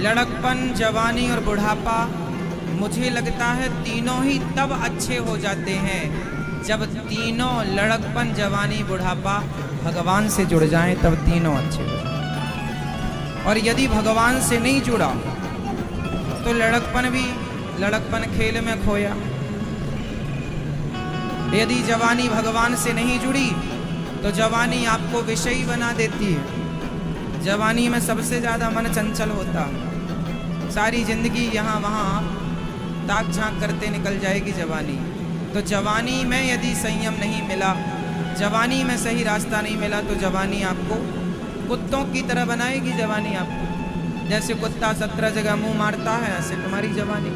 लड़कपन, जवानी और बुढ़ापा, मुझे लगता है तीनों ही तब अच्छे हो जाते हैं जब तीनों लड़कपन, जवानी, बुढ़ापा भगवान से जुड़ जाएं, तब तीनों अच्छे हो जाएं। और यदि भगवान से नहीं जुड़ा तो लड़कपन खेल में खोया। यदि जवानी भगवान से नहीं जुड़ी तो जवानी आपको विषयी बना देती है। जवानी में सबसे ज़्यादा मन चंचल होता, सारी जिंदगी यहाँ वहाँ ताक झांक करते निकल जाएगी जवानी। तो जवानी में यदि संयम नहीं मिला, जवानी में सही रास्ता नहीं मिला, तो जवानी आपको कुत्तों की तरह बनाएगी। जवानी आपको जैसे कुत्ता 17 जगह मुंह मारता है, ऐसे तुम्हारी जवानी।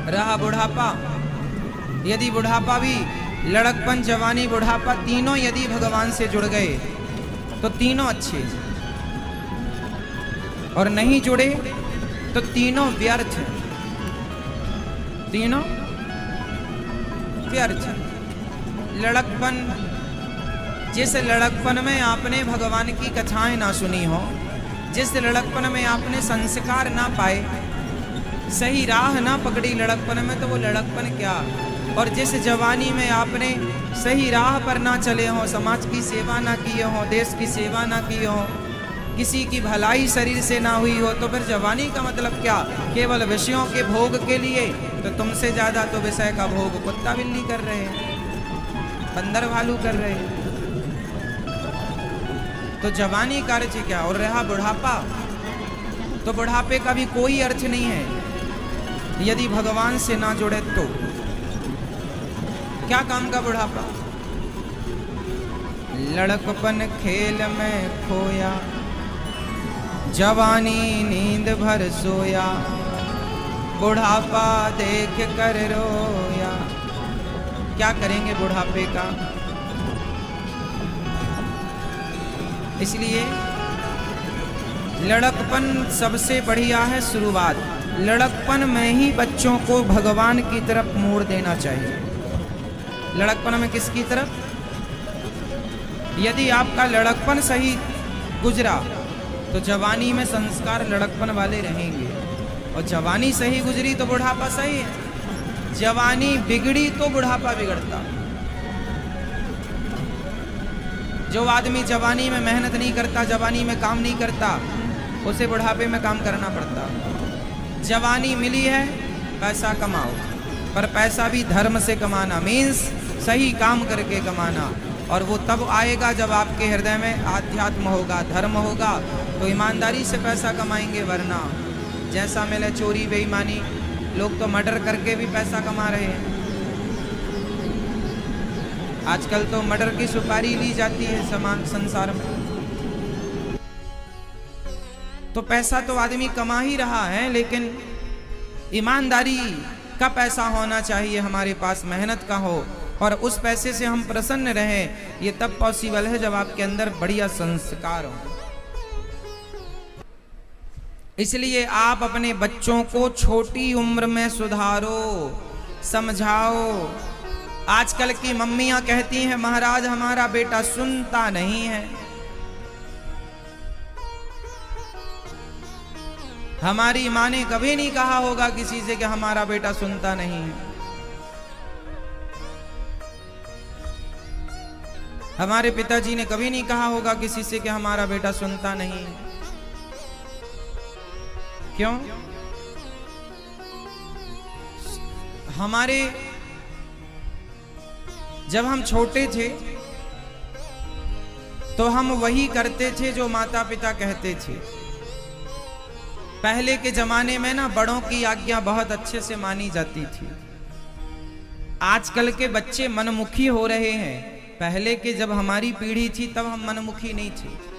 रहा बुढ़ापा, यदि बुढ़ापा भी, लड़कपन, जवानी, बुढ़ापा तीनों यदि भगवान से जुड़ गए तो तीनों अच्छे, और नहीं जुड़े तो तीनों व्यर्थ, तीनों व्यर्थ। लड़कपन, जिस लड़कपन में आपने भगवान की कथाएं ना सुनी हो, जिस लड़कपन में आपने संस्कार ना पाए, सही राह ना पकड़ी लड़कपन में, तो वो लड़कपन क्या। और जिस जवानी में आपने सही राह पर ना चले हो, समाज की सेवा ना किए हो, देश की सेवा ना की हो, किसी की भलाई शरीर से ना हुई हो, तो फिर जवानी का मतलब क्या? केवल विषयों के भोग के लिए। तो तुमसे ज्यादा तो विषय का भोग कुत्ता बिल्ली कर रहे हैं, बंदर भालू कर रहे हैं। तो जवानी का अर्थ क्या? और रहा बुढ़ापा, तो बुढ़ापे का भी कोई अर्थ नहीं है यदि भगवान से ना जुड़े तो। क्या काम का बुढ़ापा? लड़कपन खेल में खोया, जवानी नींद भर सोया, बुढ़ापा देख कर रोया। क्या करेंगे बुढ़ापे का? इसलिए लड़कपन सबसे बढ़िया है शुरुआत। लड़कपन में ही बच्चों को भगवान की तरफ मोड़ देना चाहिए। लड़कपन में किसकी तरफ? यदि आपका लड़कपन सही गुजरा तो जवानी में संस्कार लड़कपन वाले रहेंगे, और जवानी सही गुजरी तो बुढ़ापा सही है। जवानी बिगड़ी तो बुढ़ापा बिगड़ता। जो आदमी जवानी में मेहनत नहीं करता, जवानी में काम नहीं करता, उसे बुढ़ापे में काम करना पड़ता। जवानी मिली है, पैसा कमाओ, पर पैसा भी धर्म से कमाना, मीन्स सही काम करके कमाना। और वो तब आएगा जब आपके हृदय में आध्यात्म होगा, धर्म होगा, तो ईमानदारी से पैसा कमाएंगे। वरना जैसा मिले चोरी बेईमानी, लोग तो मर्डर करके भी पैसा कमा रहे हैं। आजकल तो मर्डर की सुपारी ली जाती है समान संसार में। तो पैसा तो आदमी कमा ही रहा है, लेकिन ईमानदारी का पैसा होना चाहिए हमारे पास, मेहनत का हो, और उस पैसे से हम प्रसन्न रहें। ये तब पॉसिबल है जब आपके अंदर बढ़िया संस्कार हो। इसलिए आप अपने बच्चों को छोटी उम्र में सुधारो, समझाओ। आजकल की मम्मियां कहती हैं, महाराज हमारा बेटा सुनता नहीं है, हमारी माँ ने कभी नहीं कहा होगा किसी से कि हमारा बेटा सुनता नहीं है। हमारे पिताजी ने कभी नहीं कहा होगा किसी से कि हमारा बेटा सुनता नहीं है। क्यों? हमारे जब हम छोटे थे तो हम वही करते थे जो माता पिता कहते थे। पहले के जमाने में ना बड़ों की आज्ञा बहुत अच्छे से मानी जाती थी। आजकल के बच्चे मनमुखी हो रहे हैं। पहले के जब हमारी पीढ़ी थी तब हम मनमुखी नहीं थे।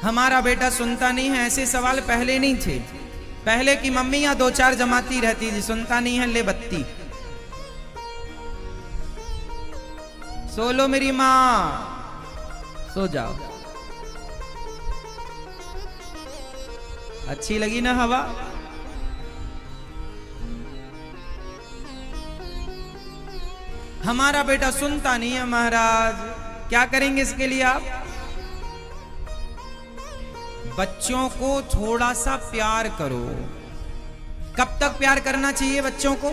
हमारा बेटा सुनता नहीं है, ऐसे सवाल पहले नहीं थे। पहले की मम्मियां 2-4 जमाती रहती थी, सुनता नहीं है, ले बत्ती, सो लो मेरी माँ, सो जाओ। अच्छी लगी ना हवा? हमारा बेटा सुनता नहीं है महाराज, क्या करेंगे इसके लिए आप? बच्चों को थोड़ा सा प्यार करो। कब तक प्यार करना चाहिए बच्चों को?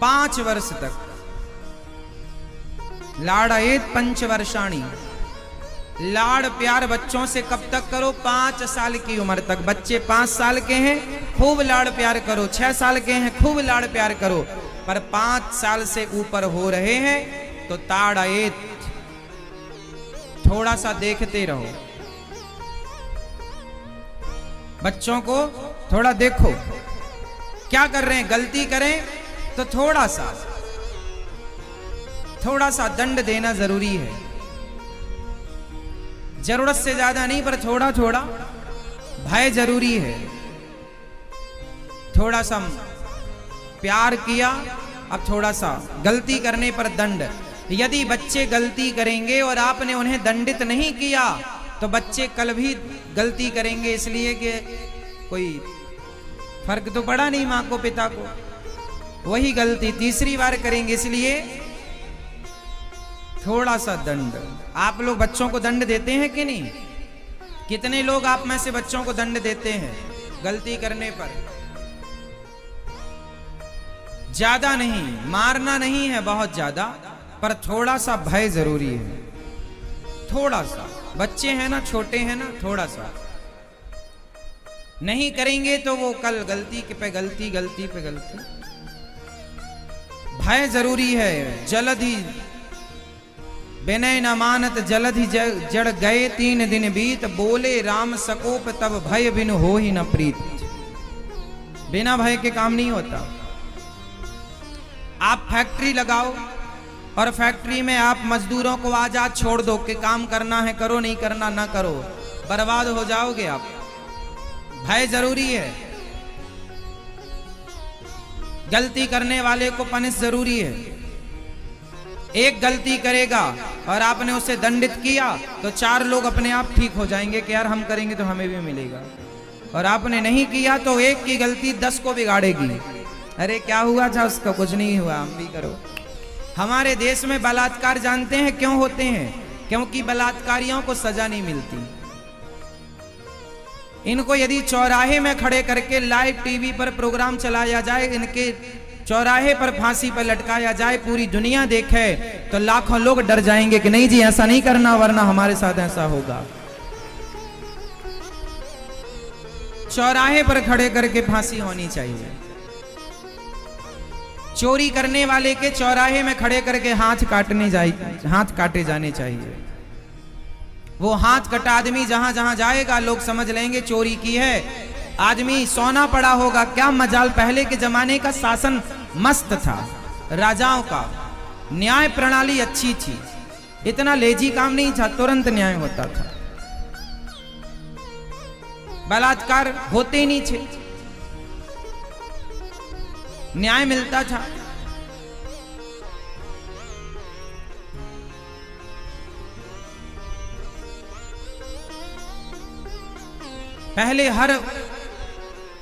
पांच वर्ष तक। लाड़येत पंचवर्षाणि। लाड़ प्यार बच्चों से कब तक करो? 5 साल की उम्र तक। बच्चे 5 साल के हैं, खूब लाड़ प्यार करो। 6 साल के हैं, खूब लाड़ प्यार करो। पर 5 साल से ऊपर हो रहे हैं तो ताड़येत, थोड़ा सा देखते रहो। बच्चों को थोड़ा देखो क्या कर रहे हैं। गलती करें तो थोड़ा सा दंड देना जरूरी है। जरूरत से ज्यादा नहीं, पर थोड़ा थोड़ा भय जरूरी है। थोड़ा सा प्यार किया, अब थोड़ा सा गलती करने पर दंड। यदि बच्चे गलती करेंगे और आपने उन्हें दंडित नहीं किया तो बच्चे कल भी गलती करेंगे, इसलिए कि कोई फर्क तो पड़ा नहीं मां को पिता को। वही गलती तीसरी बार करेंगे, इसलिए थोड़ा सा दंड। आप लोग बच्चों को दंड देते हैं कि नहीं? कितने लोग आप में से बच्चों को दंड देते हैं गलती करने पर? ज्यादा नहीं, मारना नहीं है बहुत ज्यादा, पर थोड़ा सा भय जरूरी है। थोड़ा सा, बच्चे हैं ना, छोटे हैं ना, थोड़ा सा नहीं करेंगे तो वो कल गलती पे गलती, गलती पे गलती। भय जरूरी है। जलधि विनय न मानत जलधि जड़ गए 3 दिन बीत, बोले राम सकोप तब भय बिन हो ही न प्रीत। बिना भय के काम नहीं होता। आप फैक्ट्री लगाओ और फैक्ट्री में आप मजदूरों को आजाद छोड़ दो कि काम करना है करो, नहीं करना ना करो, बर्बाद हो जाओगे आप। भय जरूरी है। गलती करने वाले को पनिश जरूरी है। एक गलती करेगा और आपने उसे दंडित किया तो 4 लोग अपने आप ठीक हो जाएंगे कि यार हम करेंगे तो हमें भी मिलेगा, और आपने नहीं किया तो एक की गलती 10 को बिगाड़ेगी। अरे क्या हुआ था उसका? कुछ नहीं हुआ, हम भी करो। हमारे देश में बलात्कार जानते हैं क्यों होते हैं? क्योंकि बलात्कारियों को सजा नहीं मिलती। इनको यदि चौराहे में खड़े करके लाइव टीवी पर प्रोग्राम चलाया जाए, इनके चौराहे पर फांसी पर लटकाया जाए, पूरी दुनिया देखे तो लाखों लोग डर जाएंगे कि नहीं जी ऐसा नहीं करना वरना हमारे साथ ऐसा होगा। चौराहे पर खड़े करके फांसी होनी चाहिए। चोरी करने वाले के चौराहे में खड़े करके हाथ काटे जाने चाहिए। वो हाथ कटा आदमी जहां जहां जाएगा लोग समझ लेंगे चोरी की है। आदमी सोना पड़ा होगा, क्या मजाल, पहले के जमाने का शासन मस्त था, राजाओं का न्याय प्रणाली अच्छी थी, इतना लेजी काम नहीं था, तुरंत न्याय होता था, बलात्कार होते ही नहीं थे, न्याय मिलता था।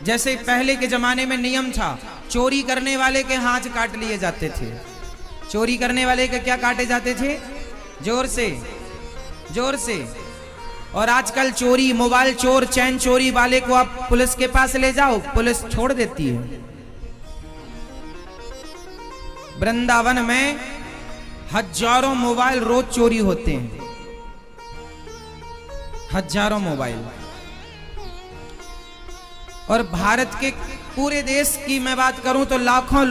जैसे पहले के जमाने में नियम था, चोरी करने वाले के हाथ काट लिए जाते थे। चोरी करने वाले के क्या काटे जाते थे? जोर से। और आजकल चोरी, मोबाइल चोर, चैन चोरी वाले को आप पुलिस के पास ले जाओ, पुलिस छोड़ देती है। वृंदावन में हजारों मोबाइल रोज चोरी होते हैं, हजारों मोबाइल। और भारत के पूरे देश की मैं बात करूं तो लाखों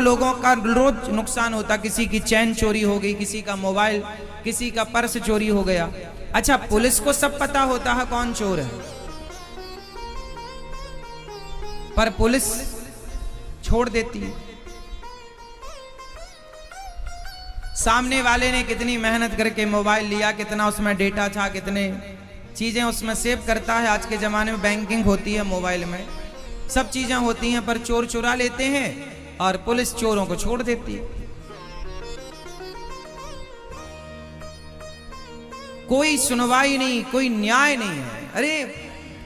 लोगों का रोज नुकसान होता। किसी की चैन चोरी हो गई, किसी का मोबाइल, किसी का पर्स चोरी हो गया। अच्छा, पुलिस को सब पता होता है कौन चोर है, पर पुलिस छोड़ देती है। सामने वाले ने कितनी मेहनत करके मोबाइल लिया, कितना उसमें डेटा था, कितने चीजें उसमें सेव करता है। आज के जमाने में बैंकिंग होती है मोबाइल में, सब चीजें होती हैं, पर चोर चुरा लेते हैं और पुलिस चोरों को छोड़ देती है। कोई सुनवाई नहीं, कोई न्याय नहीं है। अरे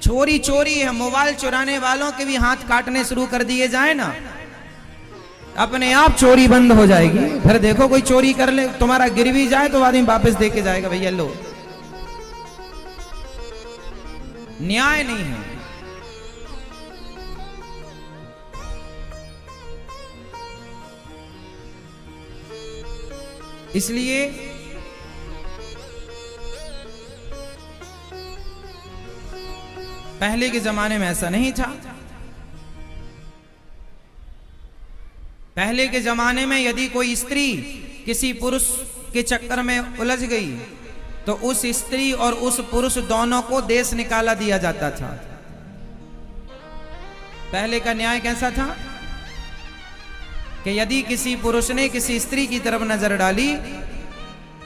चोरी चोरी है, मोबाइल चुराने वालों के भी हाथ काटने शुरू कर दिए जाए ना, अपने आप चोरी बंद हो जाएगी। फिर देखो कोई चोरी कर ले, तुम्हारा गिर भी जाए तो आदमी वापस दे के जाएगा, भैया लो। न्याय नहीं है। इसलिए पहले के जमाने में ऐसा नहीं था। पहले के जमाने में यदि कोई स्त्री किसी पुरुष के चक्कर में उलझ गई तो उस स्त्री और उस पुरुष दोनों को देश निकाला दिया जाता था। पहले का न्याय कैसा था कि यदि किसी पुरुष ने किसी स्त्री की तरफ नजर डाली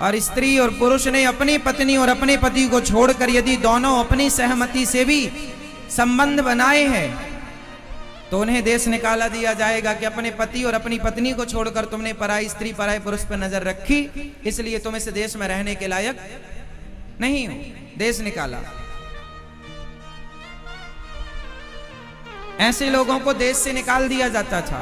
और स्त्री और पुरुष ने अपनी पत्नी और अपने पति को छोड़कर यदि दोनों अपनी सहमति से भी संबंध बनाए हैं तो उन्हें देश निकाला दिया जाएगा कि अपने पति और अपनी पत्नी को छोड़कर तुमने पराई स्त्री पराई पुरुष पर नजर रखी, इसलिए तुम इस देश में रहने के लायक नहीं हो, देश निकाला। ऐसे लोगों को देश से निकाल दिया जाता था।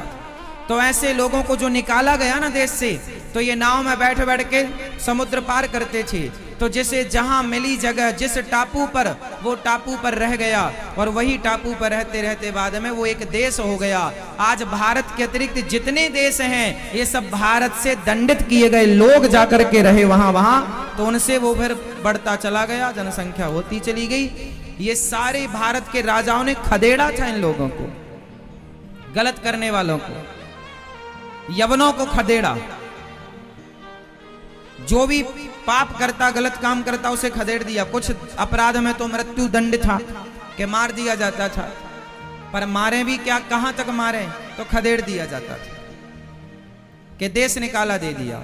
तो ऐसे लोगों को जो निकाला गया ना देश से, तो ये नाव में बैठ बैठ के समुद्र पार करते थे। तो जिसे जहां मिली जगह, जिस टापू पर, वो टापू पर रह गया और वही टापू पर रहते रहते बाद में वो एक देश हो गया। आज भारत के अतिरिक्त जितने देश हैं ये सब भारत से दंडित किए गए लोग जाकर के रहे वहां, तो उनसे वो फिर बढ़ता चला गया, जनसंख्या होती चली गई। ये सारे भारत के राजाओं ने खदेड़ा था इन लोगों को, गलत करने वालों को, यवनों को खदेड़ा। जो भी पाप करता, गलत काम करता, उसे खदेड़ दिया। कुछ अपराध में तो मृत्यु दंड था कि मार दिया जाता था, पर मारे भी क्या, कहां तक मारे, तो खदेड़ दिया जाता था कि देश निकाला दे दिया।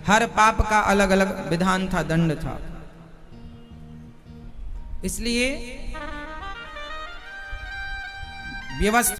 हर पाप का अलग अलग विधान था, दंड था। इसलिए व्यवस्था